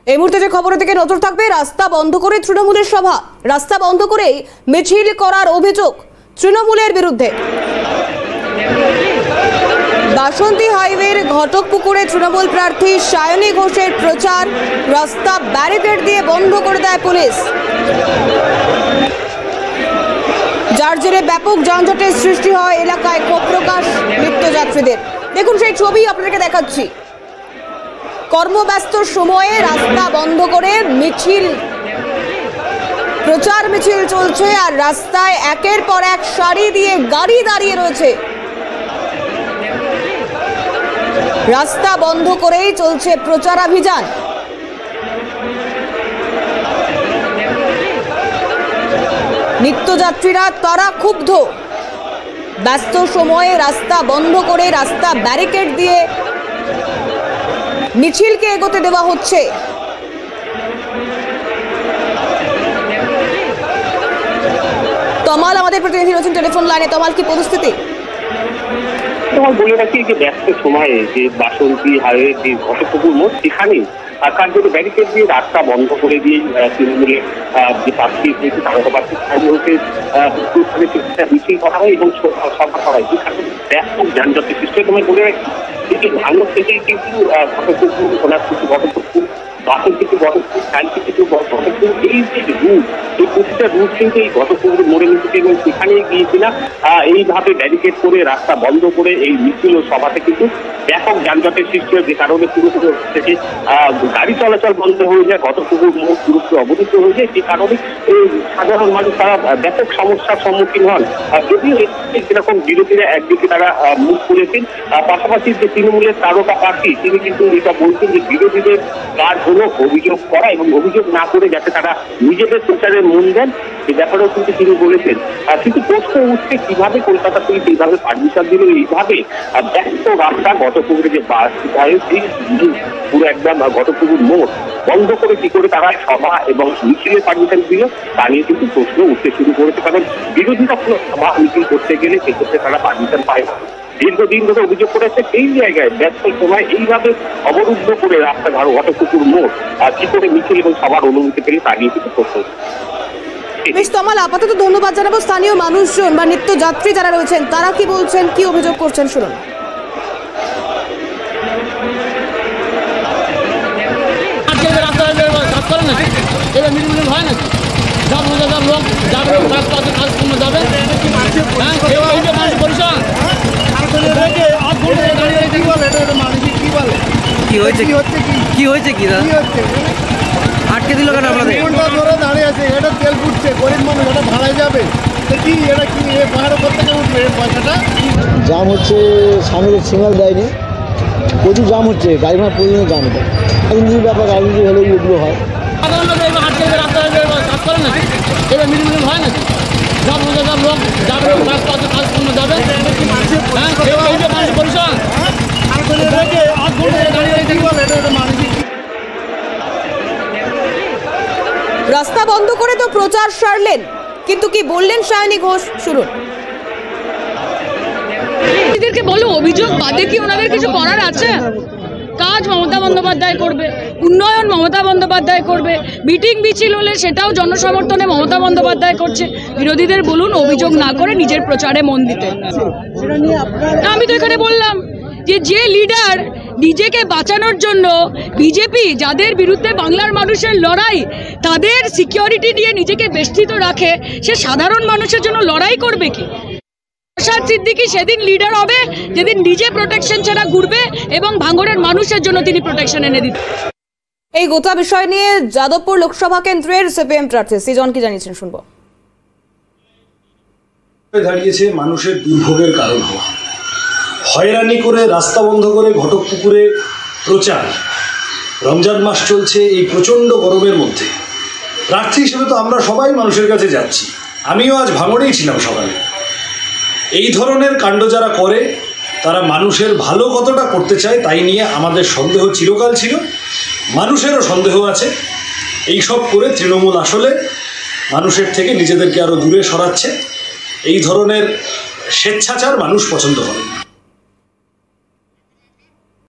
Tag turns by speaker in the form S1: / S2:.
S1: এই মুহূর্তে যে খবরের দিকে নজর থাকবে, রাস্তা বন্ধ করে তৃণমূলের সভা, রাস্তা বন্ধ করেই মিছিল করার অভিযোগ তৃণমূলের বিরুদ্ধে। বাসন্তী হাইওয়ের ঘটকপুকুরে তৃণমূল প্রার্থী সায়নী ঘোষের প্রচার, রাস্তা ব্যারিকেড দিয়ে বন্ধ করে দেয় পুলিশ, যার জেরে ব্যাপক যানজটের সৃষ্টি হয় এলাকায়। ক্ষোভ প্রকাশ নিত্যযাত্রীদের। দেখুন সেই ছবি আপনাদেরকে দেখাচ্ছি। কর্মব্যস্ত সময়ে রাস্তা বন্ধ করে মিছিল, প্রচার মিছিল চলছে, আর রাস্তায় একের পর এক সারি দিয়ে গাড়ি দাঁড়িয়ে রয়েছে। রাস্তা বন্ধ করেই চলছে প্রচারাভিযান। নিত্যযাত্রীরা তারা ক্ষুব্ধ। ব্যস্ত সময়ে রাস্তা বন্ধ করে, রাস্তা ব্যারিকেড দিয়ে মিছিলকে এগোতে দেওয়া হচ্ছে। তমাল আমাদের প্রতিনিধি রয়েছেন টেলিফোন লাইনে। তমাল, কি পরিস্থিতি?
S2: বলে রাখি যে ব্যস্ত সময়ে যে বাসন্তী হাইওয়ে যে ঘটকপুকুর মোড়, সেখানে কার্যত ব্যারিকেড দিয়ে রাস্তা বন্ধ করে দিয়ে তৃণমূলের যে প্রার্থী হয়েছে তারকাপ্রার্থী মিছিল করা হয় এবং সভা করা হয়। ব্যাপক যানজটের সৃষ্টি হয়। তোমায় বলে রাখি যে ভাঙর থেকে কিন্তু ঘটকপুকুর, সোনারপুকুর, ঘটকপুকুর, বাসন্তী থেকে ঘটকপুকুর, কালকি থেকে ঘটকপুকুর, এই যে রুট, এই প্রতিটা রুট কিন্তু এই ঘটকপুকুর মোড়ে নিচ্ছে এবং সেখানে গিয়েছিলাম এইভাবে ব্যারিকেড করে রাস্তা বন্ধ করে এই মিছিল ও সভাতে কিন্তু ব্যাপক যানজটের সৃষ্টি হয়, যে কারণে পুরোপুরি থেকে গাড়ি চলাচল বন্ধ হয়ে যায়। ঘটকপুকুর মোড় পুরোপুরি অবরুদ্ধ হয়ে যায়। যে কারণে এই সাধারণ মানুষ তারা ব্যাপক সমস্যার সম্মুখীন হন। যদিও যেরকম বিরোধীরা একদিকে তারা মুখ খুলেছেন, পাশাপাশি যে তৃণমূলের তারকা প্রার্থী তিনি কিন্তু এটা বলছেন যে বিরোধীদের কাজ হলো অভিযোগ করা এবং অভিযোগ না করে যাতে তারা নিজেদের প্রচারে মন দেন, এই ব্যাপারেও কিন্তু তিনি বলেছেন। কিন্তু প্রশ্ন উঠছে কিভাবে কলকাতা পুলিশ এইভাবে পারমিশন দিল, এইভাবে ব্যস্ত রাস্তা ঘটকপুকুরে যে পুরো একদম ঘটকপুকুর মোড় বন্ধ করে কি করে তারা সভা এবং মিছিলের পারমিশন দিল, তা নিয়ে কিন্তু প্রশ্ন উঠতে শুরু করেছে। কারণ বিরোধীরা কোনো সভা মিছিল করতে গেলে সেক্ষেত্রে তারা পারমিশন পায় না। দীর্ঘদিন ধরে অভিযোগ করেছে এই জায়গায় ব্যস্ত সময় এইভাবে অবরুদ্ধ করে রাস্তা ঘটকপুকুর মোড় কি করে মিছিল এবং সবার অনুমতি পেলে তা নিয়ে কিন্তু প্রশ্ন।
S1: বেশ তমাল, আপাতত ধন্যবাদ জানাবো। স্থানীয় মানুষজন বা নিত্যযাত্রী যারা রয়েছেন তারা কি বলছেন, কি অভিযোগ করছেন শুনুন।
S3: কি হয়েছে আটকে দিল কেন আপনাদের?
S4: ধরে দাঁড়িয়ে আছে, এটা তেল ফুটছে, গরিব মানুষ এটা ভাড়ায় যাবে, কি এটা কি পাহাড়ের উপর থেকে উঠবে পয়সাটা?
S5: জাম হচ্ছে, সামনে সিগন্যাল দেয়নি, প্রচুর জাম হচ্ছে, গাড়ি ভাড়া প্রয়োজনীয় জাম। এটা রাজনীতির ব্যাপার, রাজনীতি হলেই এগুলো হয়।
S1: রাস্তা বন্ধ করে তো প্রচার সারলেন, কিন্তু কি বললেন সায়নী ঘোষ শুনুন।
S6: এদেরকে বলো অভিযোগ বাদে কি ওনাদের কিছু করার আছে? কাজ মমতা বন্দ্যোপাধ্যায় করবে, উন্নয়ন মমতা বন্দ্যোপাধ্যায় করবে, মিটিং মিছিল হলে সেটাও জনসমর্থনে মমতা বন্দ্যোপাধ্যায় করছে। বিরোধীদের বলুন অভিযোগ না করে নিজের প্রচারে মন দিতে। আমি তো এখানে বললাম যে লিডার নিজেকে বাঁচানোর জন্য বিজেপি যাদের বিরুদ্ধে বাংলার মানুষের লড়াই, তাদের সিকিউরিটি দিয়ে নিজেকে বেষ্টিত রাখে, সে সাধারণ মানুষের জন্য লড়াই করবে কি? নওশাদ সিদ্দিকী সেদিন লিডার হবে যেদিন নিজে প্রোটেকশন ছাড়া ঘুরবে এবং ভাঙড়ের মানুষের জন্য তিনি প্রোটেকশন এনে দিতে।
S1: এই গোটা বিষয় নিয়ে যাদবপুর লোকসভা কেন্দ্রের সিপিএম প্রার্থী সিজন কি জানিয়েছেন শুনবো।
S7: দাঁড়িয়েছে মানুষের দুর্ভোগের কারণ হওয়া, হয়রানি করে রাস্তা বন্ধ করে ঘটকপুকুরে প্রচার। রমজান মাস চলছে, এই প্রচণ্ড গরমের মধ্যে প্রার্থী হিসেবে তো আমরা সবাই মানুষের কাছে যাচ্ছি। আমিও আজ ভাঙড়েই ছিলাম সকালে। এই ধরনের কাণ্ড যারা করে তারা মানুষের ভালো কতটা করতে চায় তাই নিয়ে আমাদের সন্দেহ চিরকাল ছিল, মানুষেরও সন্দেহ আছে। এই সব করে তৃণমূল আসলে মানুষের থেকে নিজেদেরকে আরও দূরে সরাচ্ছে। এই ধরনের স্বেচ্ছাচার মানুষ পছন্দ করে না।